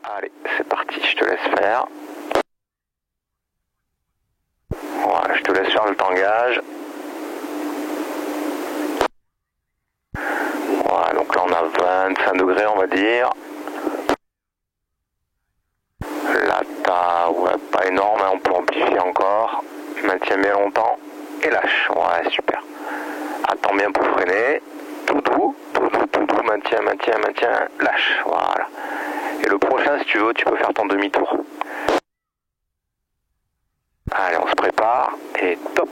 Allez, c'est parti, je te laisse faire. Voilà, je te laisse faire le tangage. Voilà, donc là on a 25 degrés on va dire. Là t'as, ouais, pas énorme, hein, on peut amplifier encore. Maintiens bien longtemps et lâche. Ouais, super. Attends bien pour freiner. Tout doux, maintiens, lâche. Voilà. Et le prochain, si tu veux, tu peux faire ton demi-tour. Allez, on se prépare et top,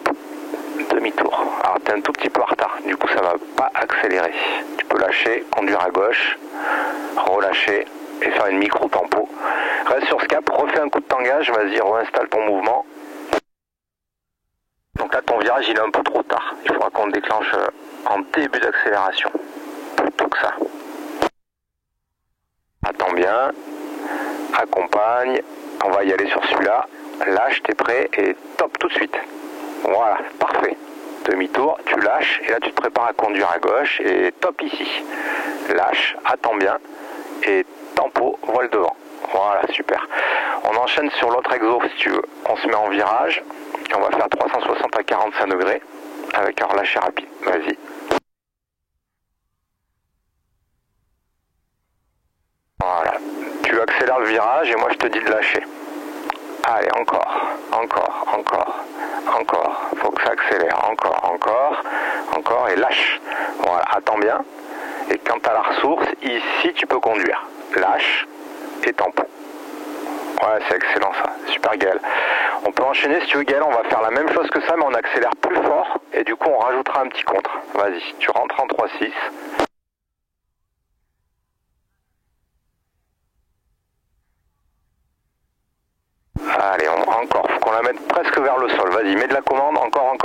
demi-tour. Alors t'es un tout petit peu en retard, du coup ça va pas accélérer. Tu peux lâcher, conduire à gauche, relâcher et faire une micro-tempo. Reste sur ce cap, refais un coup de tangage, vas-y, réinstalle ton mouvement. Donc là ton virage il est un peu trop tard, il faudra qu'on le déclenche en début d'accélération, plutôt que ça. Attends bien, accompagne, on va y aller sur celui-là, lâche, t'es prêt et top tout de suite. Voilà, parfait. Demi-tour, tu lâches et là tu te prépares à conduire à gauche et top ici. Lâche, attends bien et tempo, voile devant. Voilà, super. On enchaîne sur l'autre exo si tu veux. On se met en virage et on va faire 360 à 45 degrés avec un relâché rapide. Vas-y. Voilà. Tu accélères le virage et moi je te dis de lâcher. Allez, encore. Faut que ça accélère. Encore et lâche. Voilà, attends bien. Et quand tu as la ressource, ici tu peux conduire. Lâche et tempo. Ouais, c'est excellent ça. Super Gaël. On peut enchaîner si tu veux Gaël, on va faire la même chose que ça, mais on accélère plus fort. Et du coup on rajoutera un petit contre. Vas-y, tu rentres en 3-6. Allez, encore, faut qu'on la mette presque vers le sol. Vas-y, mets de la commande, encore.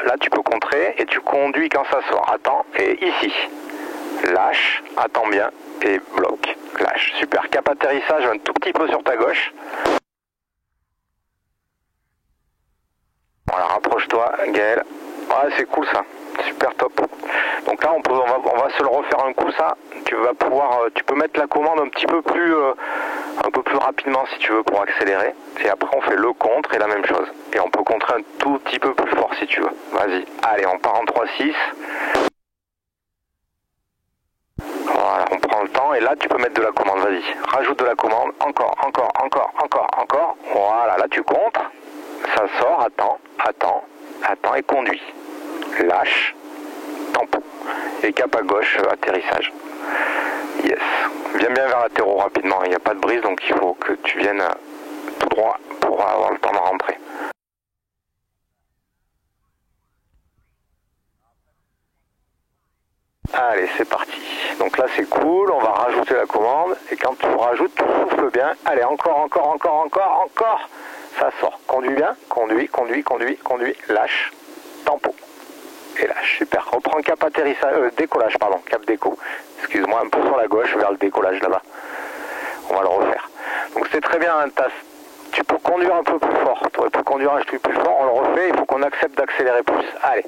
Là, tu peux contrer et tu conduis quand ça sort. Attends, et ici. Lâche, attends bien et bloque. Lâche, super. Cap atterrissage un tout petit peu sur ta gauche. Voilà, rapproche-toi, Gaël. Ouais, c'est cool ça. Super top. Donc là, on va se le refaire un coup ça. Tu vas pouvoir, tu peux mettre la commande un peu plus rapidement si tu veux pour accélérer. Et après, on fait le contre et la même chose. Et on peut contrer un tout petit peu plus fort si tu veux. Vas-y. Allez, on part en 3-6. Voilà, on prend le temps et là, tu peux mettre de la commande. Vas-y. Rajoute de la commande. Encore. Voilà, là, tu contres. Ça sort. Attends et conduis. Lâche. Tempo. Et cap à gauche, atterrissage. Yes. Viens bien vers l'atterro rapidement, il n'y a pas de brise donc il faut que tu viennes tout droit pour avoir le temps de rentrer. Allez, c'est parti. Donc là c'est cool, on va rajouter la commande et quand tu rajoutes, tu souffles bien. Allez, encore. Ça sort. Conduis bien, conduis. Lâche. Tempo. Et lâche, super. Reprends cap atterrissage, décollage, pardon, cap déco. Excuse-moi, un peu sur la gauche vers le décollage là-bas. On va le refaire. Donc c'est très bien, hein, tu peux conduire un peu plus fort. Tu aurais pu conduire un peu plus fort, on le refait, il faut qu'on accepte d'accélérer plus. Allez.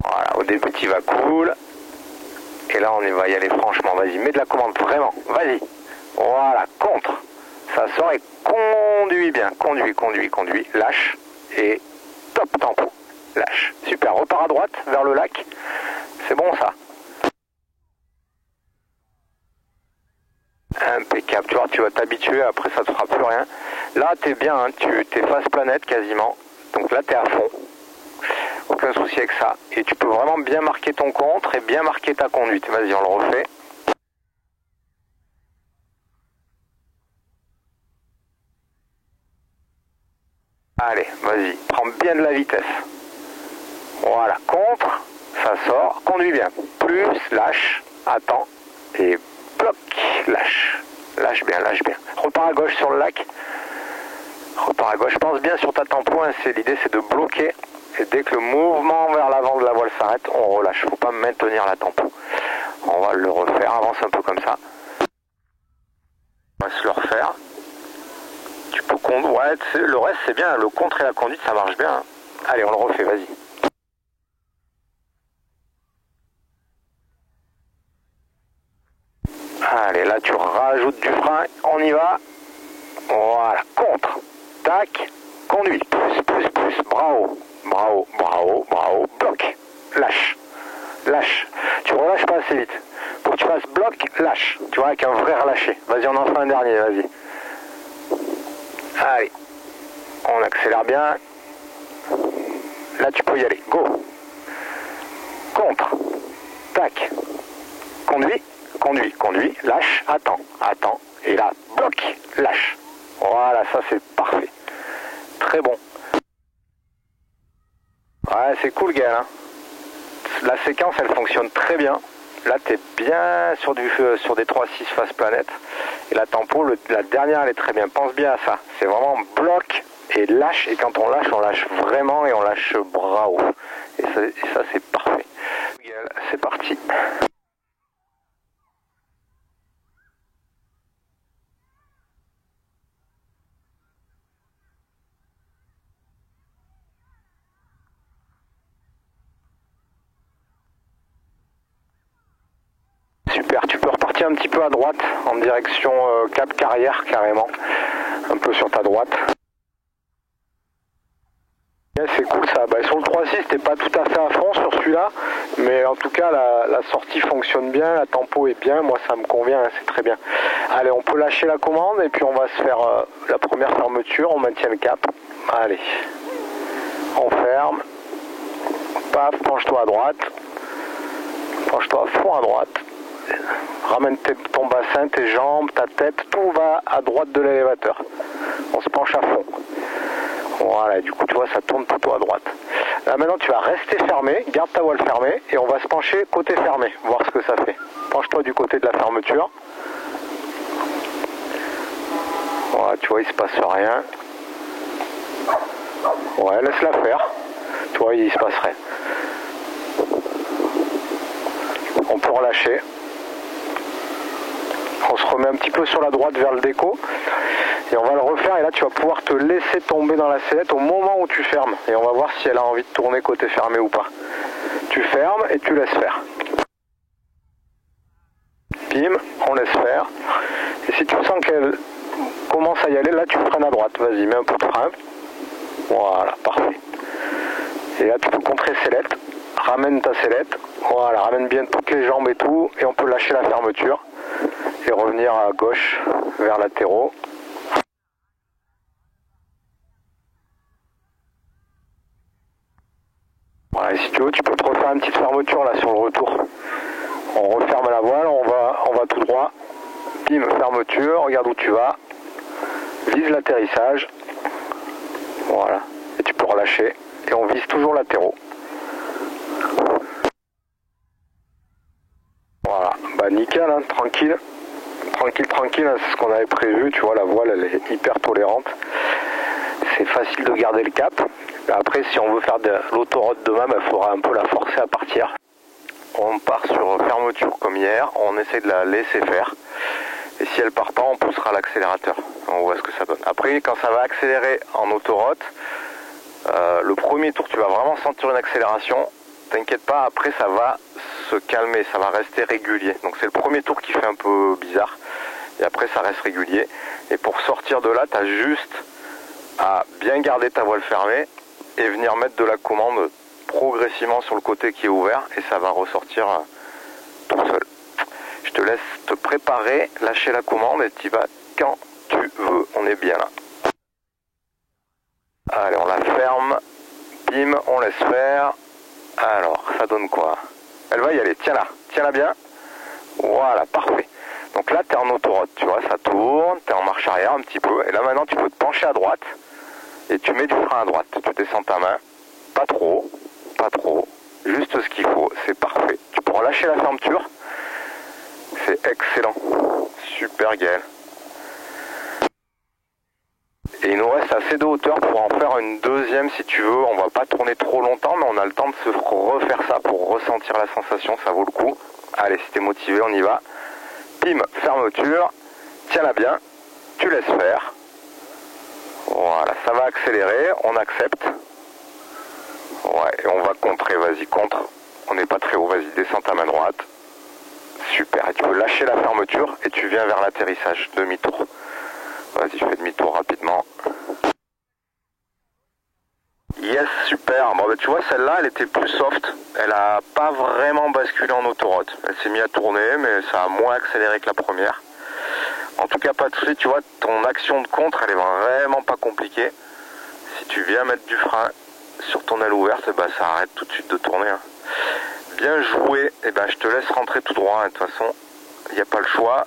Voilà, au début tu vas cool. Et là on va y aller franchement, vas-y, mets de la commande vraiment, vas-y. Voilà, contre. Ça sort et conduis bien, conduis, lâche et top tempo, lâche. Super, repars à droite vers le lac, c'est bon ça. Impeccable, tu vois, tu vas t'habituer, après ça te fera plus rien. Là t'es bien, hein, t'es face planète quasiment, donc là t'es à fond. Aucun souci avec ça. Et tu peux vraiment bien marquer ton contre et bien marquer ta conduite. Vas-y, on le refait. Allez, vas-y, prends bien de la vitesse. Voilà, contre, ça sort, conduis bien. Plus, lâche, attends, et bloc, lâche. Lâche bien. Repars à gauche sur le lac. Repars à gauche, pense bien sur ta tempo, hein, l'idée c'est de bloquer. Et dès que le mouvement vers l'avant de la voile s'arrête, on relâche. Faut pas maintenir la tempo. On va le refaire, avance un peu comme ça. On va se le refaire. Tu peux conduire, ouais, le reste c'est bien, le contre et la conduite ça marche bien. Hein. Allez, on le refait, vas-y. Allez, là tu rajoutes du frein, on y va. Voilà, contre, tac, conduis, plus, bravo, bloc, lâche, tu relâches pas assez vite. Pour que tu fasses bloc, lâche, tu vois, avec un vrai relâché. Vas-y, on en fait un dernier, vas-y. Allez, on accélère bien. Là, tu peux y aller, go. Contre, tac, conduis, lâche, attends, et là, bloc, lâche. Voilà, ça c'est parfait. Très bon. Ouais, c'est cool, Gaël. Hein. La séquence, elle fonctionne très bien. Là, tu es bien sur des 3-6 face planète. Et la tempo, la dernière, elle est très bien. Pense bien à ça. C'est vraiment bloc et lâche. Et quand on lâche vraiment et on lâche bravo. Et ça c'est parfait. Gaël, c'est parti. Super, tu peux repartir un petit peu à droite, en direction Cap Carrière carrément, un peu sur ta droite. C'est cool ça, bah, sur le 3.6 t'es pas tout à fait à fond sur celui-là, mais en tout cas la sortie fonctionne bien, la tempo est bien, moi ça me convient, hein, c'est très bien. Allez, on peut lâcher la commande et puis on va se faire la première fermeture, on maintient le cap. Allez, on ferme, paf, penche-toi à droite, penche-toi à fond à droite. Ramène ton bassin, tes jambes, ta tête, tout va à droite de l'élévateur. On se penche à fond. Voilà, du coup tu vois ça tourne plutôt à droite. Là maintenant tu vas rester fermé, garde ta voile fermée et on va se pencher côté fermé, voir ce que ça fait. Penche-toi du côté de la fermeture. Voilà, tu vois il se passe rien. Ouais, laisse-la faire. Tu vois il se passe rien. On peut relâcher. On se remet un petit peu sur la droite vers le déco et on va le refaire et là tu vas pouvoir te laisser tomber dans la sellette au moment où tu fermes et on va voir si elle a envie de tourner côté fermé ou pas. Tu fermes et tu laisses faire. Bim, on laisse faire et si tu sens qu'elle commence à y aller, là tu freines à droite, vas-y, mets un peu de frein. Voilà, parfait. Et là tu peux contrer sellette, ramène ta sellette, voilà, ramène bien toutes les jambes et tout et on peut lâcher la fermeture et revenir à gauche vers latéraux. Voilà, et si tu veux, tu peux te refaire une petite fermeture là sur le retour. On referme la voile, on va tout droit. Bim, fermeture, regarde où tu vas. Vise l'atterrissage. Voilà. Et tu peux relâcher. Et on vise toujours latéraux. Voilà. Bah nickel, hein, tranquille. Tranquille, hein, c'est ce qu'on avait prévu, tu vois, la voile elle est hyper tolérante. C'est facile de garder le cap. Après, si on veut faire de l'autoroute demain, il faudra un peu la forcer à partir. On part sur fermeture comme hier, on essaie de la laisser faire. Et si elle part pas, on poussera l'accélérateur. On voit ce que ça donne. Après, quand ça va accélérer en autoroute, le premier tour, tu vas vraiment sentir une accélération. T'inquiète pas, après ça va se calmer, ça va rester régulier. Donc c'est le premier tour qui fait un peu bizarre. Et après ça reste régulier. Et pour sortir de là, tu as juste à bien garder ta voile fermée et venir mettre de la commande progressivement sur le côté qui est ouvert et ça va ressortir tout seul. Je te laisse te préparer, lâcher la commande et tu vas quand tu veux. On est bien là. Allez, on la ferme. Bim, on laisse faire. Alors, ça donne quoi? Elle va y aller, tiens-la bien. Voilà, parfait. Donc là, tu es en autoroute, tu vois, ça tourne, tu es en marche arrière un petit peu. Et là, maintenant, tu peux te pencher à droite. Et tu mets du frein à droite. Tu descends ta main. Pas trop. Juste ce qu'il faut, c'est parfait. Tu peux relâcher la fermeture. C'est excellent. Super, Gaël. Et il nous reste assez de hauteur pour en faire une deuxième si tu veux. On va pas tourner trop longtemps, mais on a le temps de se refaire ça pour ressentir la sensation, ça vaut le coup. Allez, si t'es motivé, on y va. Bim, fermeture, tiens-la bien, tu laisses faire. Voilà, ça va accélérer, on accepte. Ouais, et on va contrer, vas-y, contre. On n'est pas très haut, vas-y, descends ta main droite. Super, et tu peux lâcher la fermeture et tu viens vers l'atterrissage, demi-tour. Vas-y, je fais demi-tour rapidement. Yes, super. Bon, bah, tu vois, celle-là, elle était plus soft. Elle a pas vraiment basculé en autoroute. Elle s'est mise à tourner, mais ça a moins accéléré que la première. En tout cas, pas de souci. Tu vois, ton action de contre, elle est vraiment pas compliquée. Si tu viens mettre du frein sur ton aile ouverte, bah, ça arrête tout de suite de tourner. Hein. Bien joué. Et ben, je te laisse rentrer tout droit. Hein. De toute façon, il n'y a pas le choix.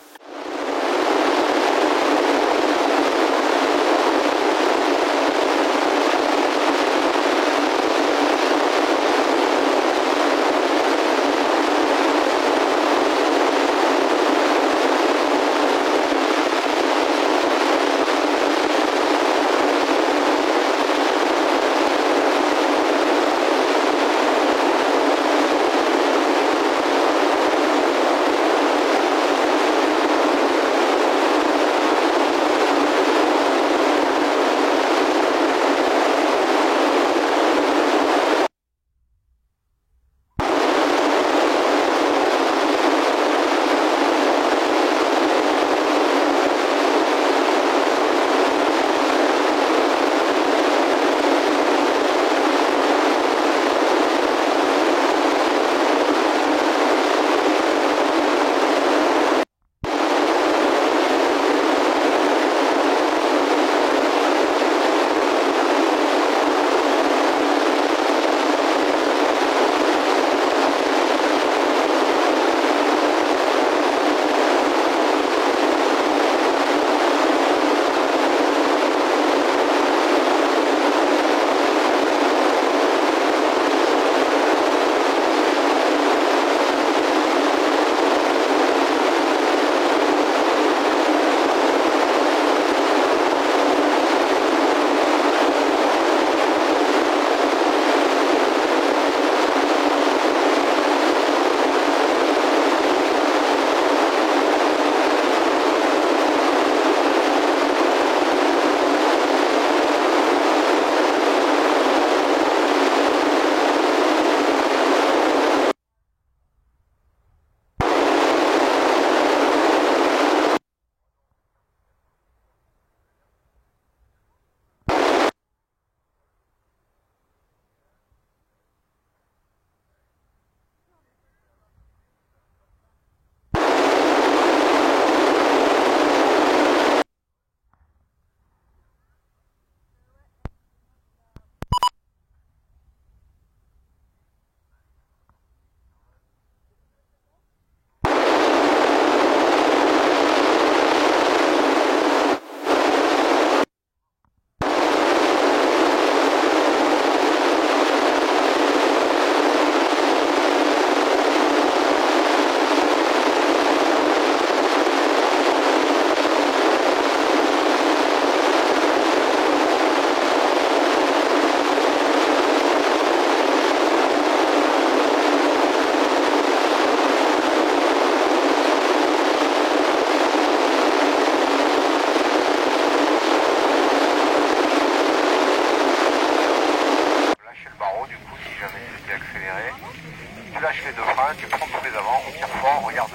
Tu lâches les deux freins, tu prends tous les avants, on tire fort, on regarde.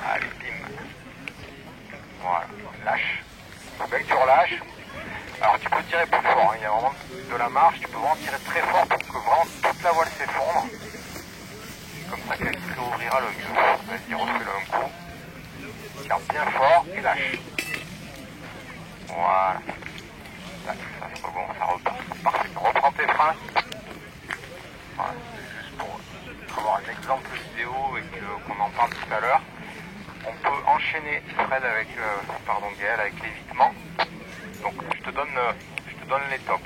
Allez, bim. Voilà, lâche. Faut bien que tu relâches. Alors tu peux tirer plus fort, hein. Il y a vraiment de la marge, tu peux vraiment tirer très fort pour que vraiment toute la voile s'effondre. C'est comme ça qu'elle se réouvrira le mieux. Vas-y, refais-le un coup. Tire bien fort et lâche. Voilà. Là, ça c'est pas bon, ça repart. Parfait. Reprends tes freins. Voilà, c'est juste pour avoir un exemple vidéo et qu'on en parle tout à l'heure. On peut enchaîner Fred avec, Gaël avec l'évitement. Donc je te donne les tops.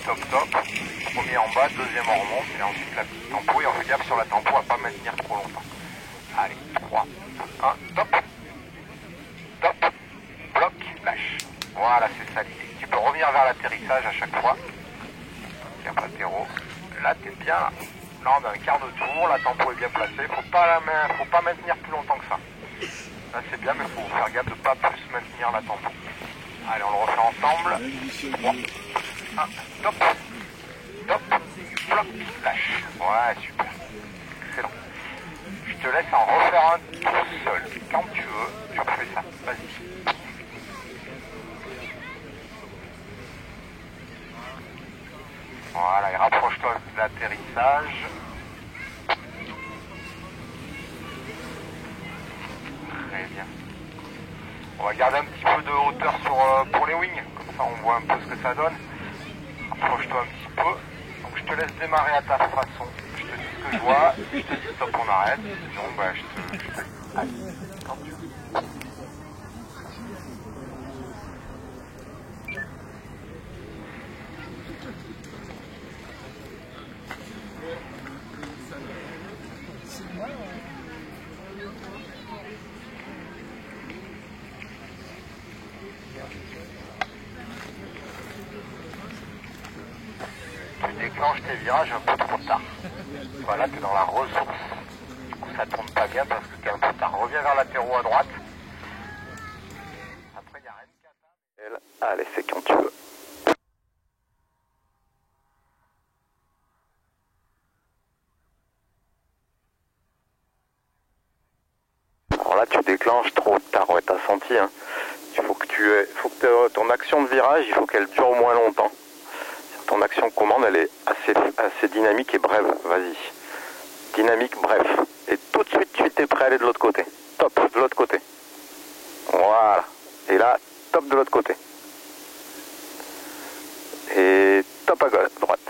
Top. Premier en bas, deuxième en remonte et ensuite la petite tempo. Et on fait gaffe sur la tempo à pas maintenir trop longtemps. Allez, 3, 1, top. Top, bloc, lâche. Voilà, c'est ça l'idée. Tu peux revenir vers l'atterrissage à chaque fois. Il n'y a pas de terreau. Là, tu es bien là. Là, on a un quart de tour, la tempo est bien placée. Faut pas maintenir plus longtemps que ça. Là, c'est bien, mais il faut faire gaffe de ne pas plus maintenir la tempo. Allez, on le refait ensemble. 3, 1, top. Top, bloc, lâche. Ouais, super. Excellent. Je je te laisse en refaire un tout seul. Quand tu veux, tu refais ça. Vas-y. Voilà, et rapproche-toi de l'atterrissage. Très bien. On va garder un petit peu de hauteur pour les wings, comme ça on voit un peu ce que ça donne. Approche-toi un petit peu. Donc je te laisse démarrer à ta façon. Je te dis ce que je vois, je te dis stop, on arrête. Sinon, bah, je te dis. Allez, quand tu veux. Tu déclenches tes virages un peu trop tard. Voilà, tu es dans la ressource. Du coup, ça tourne pas bien parce que tu es un peu tard. Reviens vers l'apéro à droite. Après, il n'y a rien de cata. Allez, c'est quand tu veux. Alors là, tu déclenches trop tard. Ouais, t'as senti, hein. Il faut que ton action de virage, il faut qu'elle dure au moins longtemps. Ton action commande, elle est assez dynamique et brève. Vas-y. Dynamique, bref. Et tout de suite, tu es prêt à aller de l'autre côté. Top, de l'autre côté. Voilà. Et là, top de l'autre côté. Et top à gauche, droite.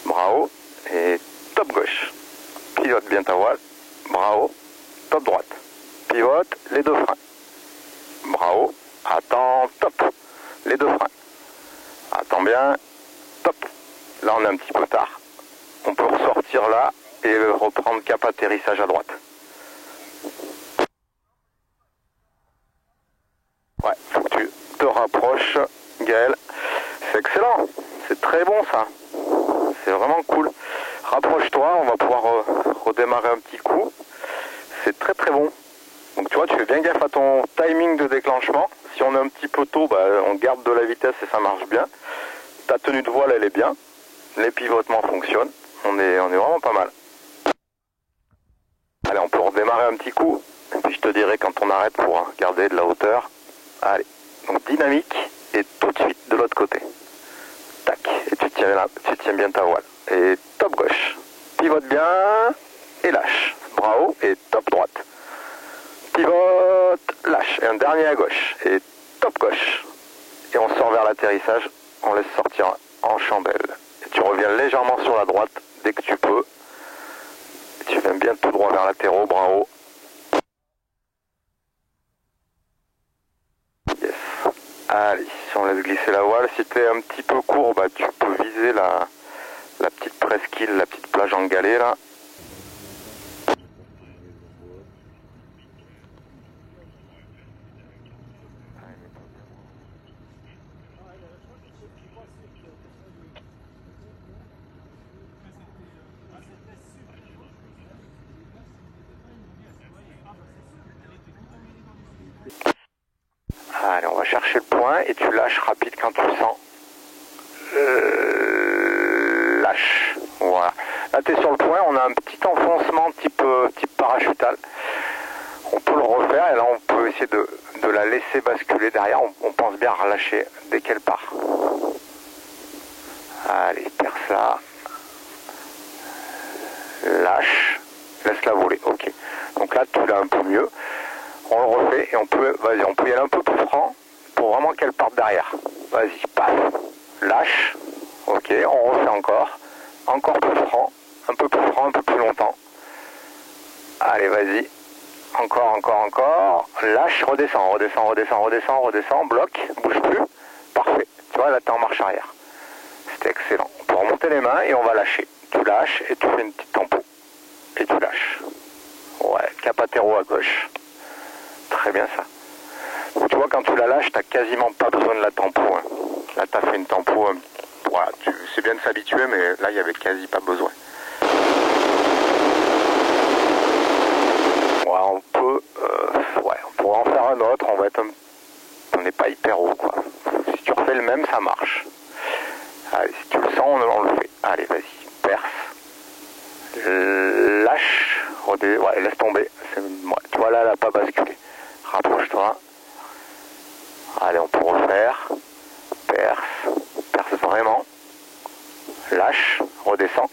Bravo. Et top gauche. Pilote bien ta voile. Bravo. Top droite. Pivote les deux freins. Bravo. Attends, top. Les deux freins. Attends bien. Top. Là, on est un petit peu tard. On peut ressortir là et reprendre cap atterrissage à droite. Ouais, faut que tu te rapproches, Gaël. C'est excellent. C'est très bon ça. C'est vraiment cool. Rapproche-toi, on va pouvoir redémarrer un petit coup. C'est très très bon. Donc tu vois, tu fais bien gaffe à ton timing de déclenchement. Si on est un petit peu tôt, bah, on garde de la vitesse et ça marche bien. Ta tenue de voile, elle est bien. Les pivotements fonctionnent. On est vraiment pas mal. Allez, on peut redémarrer un petit coup. Et puis je te dirai quand on arrête pour garder de la hauteur. Allez, donc dynamique et tout de suite de l'autre côté. Tac, et tu tiens bien ta voile. Et top gauche. Pivote bien et lâche. Bravo, et top droite. Pivote, lâche. Et un dernier à gauche. Et top gauche. Et on sort vers l'atterrissage. On laisse sortir en chandelle. Et tu reviens légèrement sur la droite dès que tu peux. Et tu viens bien tout droit vers l'atterro. Bravo. Yes. Allez, si on laisse glisser la voile, si tu es un petit peu court, bah, tu peux viser la petite presqu'île, la petite plage en galets là. Allez, on va chercher le point et tu lâches rapide quand tu le sens. Lâche. Voilà. Là, tu es sur le point, on a un petit enfoncement type parachutal. On peut le refaire et là, on peut essayer de la laisser basculer derrière. On pense bien relâcher dès qu'elle part. Allez, perce là. Lâche. Laisse-la voler. Ok. Donc là, tu l'as un peu mieux. On le refait et on peut y aller un peu plus franc pour vraiment qu'elle parte derrière. Vas-y, paf, lâche, ok, on refait encore plus franc, un peu plus franc, un peu plus longtemps. Allez, vas-y, encore, lâche, redescends, bloc, bouge plus, parfait. Tu vois, là t'es en marche arrière. C'était excellent. On peut remonter les mains et on va lâcher. Tu lâches et tu fais une petite tempo. Et tu lâches. Ouais, cap atterro à gauche. Très bien ça. Donc, tu vois, quand tu la lâches, tu n'as quasiment pas besoin de la tempo. Hein. Là, tu as fait une tempo. Voilà, c'est bien de s'habituer, mais là, il n'y avait quasi pas besoin. Ouais, on pourrait en faire un autre. On n'est pas hyper haut, quoi. Si tu refais le même, ça marche. Allez, si tu le sens, on le fait. Allez, vas-y, perce. Lâche. Ouais, laisse tomber. Ouais, tu vois là, elle n'a pas basculé. Rapproche-toi. Allez, on peut refaire. Perce vraiment. Lâche, redescend.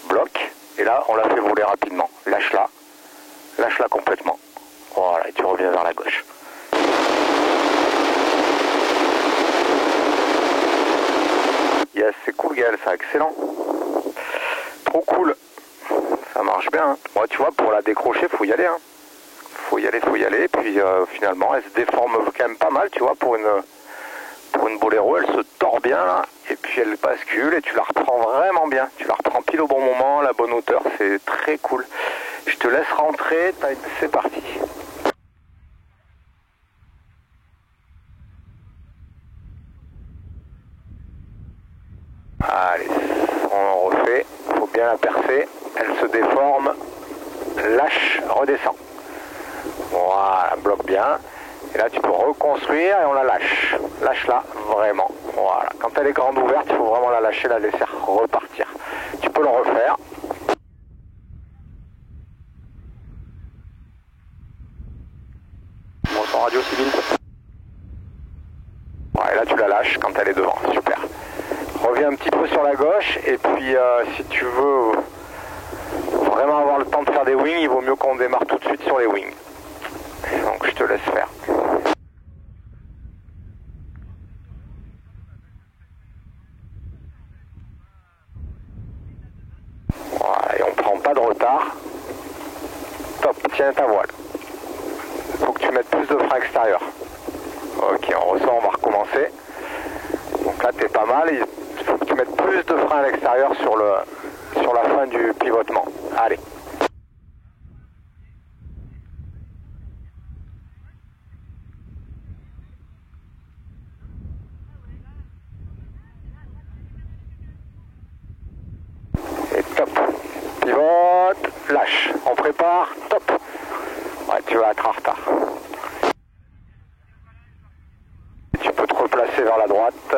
Bloque. Et là, on la fait voler rapidement. Lâche-la. Lâche-la complètement. Voilà, et tu reviens vers la gauche. Yes, c'est cool Gaël, c'est excellent. Trop cool. Ça marche bien. Hein. Moi, tu vois, pour la décrocher, faut y aller. Hein. Faut y aller. Puis finalement, elle se déforme quand même pas mal, tu vois, pour une boléro, elle se tord bien là. Et puis elle bascule et tu la reprends vraiment bien. Tu la reprends pile au bon moment, la bonne hauteur, c'est très cool. Je te laisse rentrer, c'est parti. Allez, on refait, faut bien la percer, elle se déforme, lâche, redescend. Voilà, bloque bien. Et là tu peux reconstruire et on la lâche. Lâche-la vraiment. Voilà. Quand elle est grande ouverte, il faut vraiment la lâcher, la laisser repartir. Tu peux le refaire. Bon, son radio civil. Ouais, et là tu la lâches quand elle est devant. Super. Reviens un petit peu sur la gauche et puis si tu veux vraiment avoir le temps de faire des wings, il vaut mieux qu'on démarre tout de suite sur les wings. Donc je te laisse faire. Voilà, et on prend pas de retard. Top, tiens ta voile. Faut que tu mettes plus de frein extérieur. Ok, on ressort, on va recommencer. Donc là t'es pas mal, il faut que tu mettes plus de frein à l'extérieur sur la fin du pivotement. Allez. Et top. Pivote, lâche. On prépare, top. Ouais, tu vas être en retard. Et tu peux te replacer vers la droite.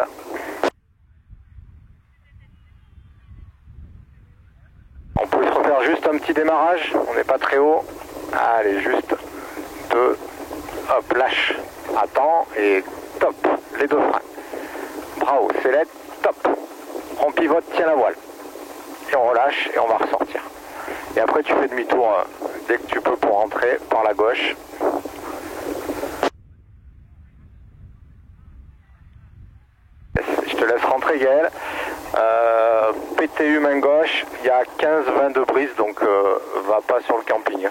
On peut se refaire juste un petit démarrage, on n'est pas très haut. Allez, juste 2, hop, lâche, attends et top, les deux freins. Bravo, c'est top. On pivote, tiens la voile. Et on relâche et on va ressortir. Et après tu fais demi-tour dès que tu peux pour rentrer par la gauche. Je te laisse rentrer Gaël. PTU main gauche, il y a 15-20 de brise, donc va pas sur le camping.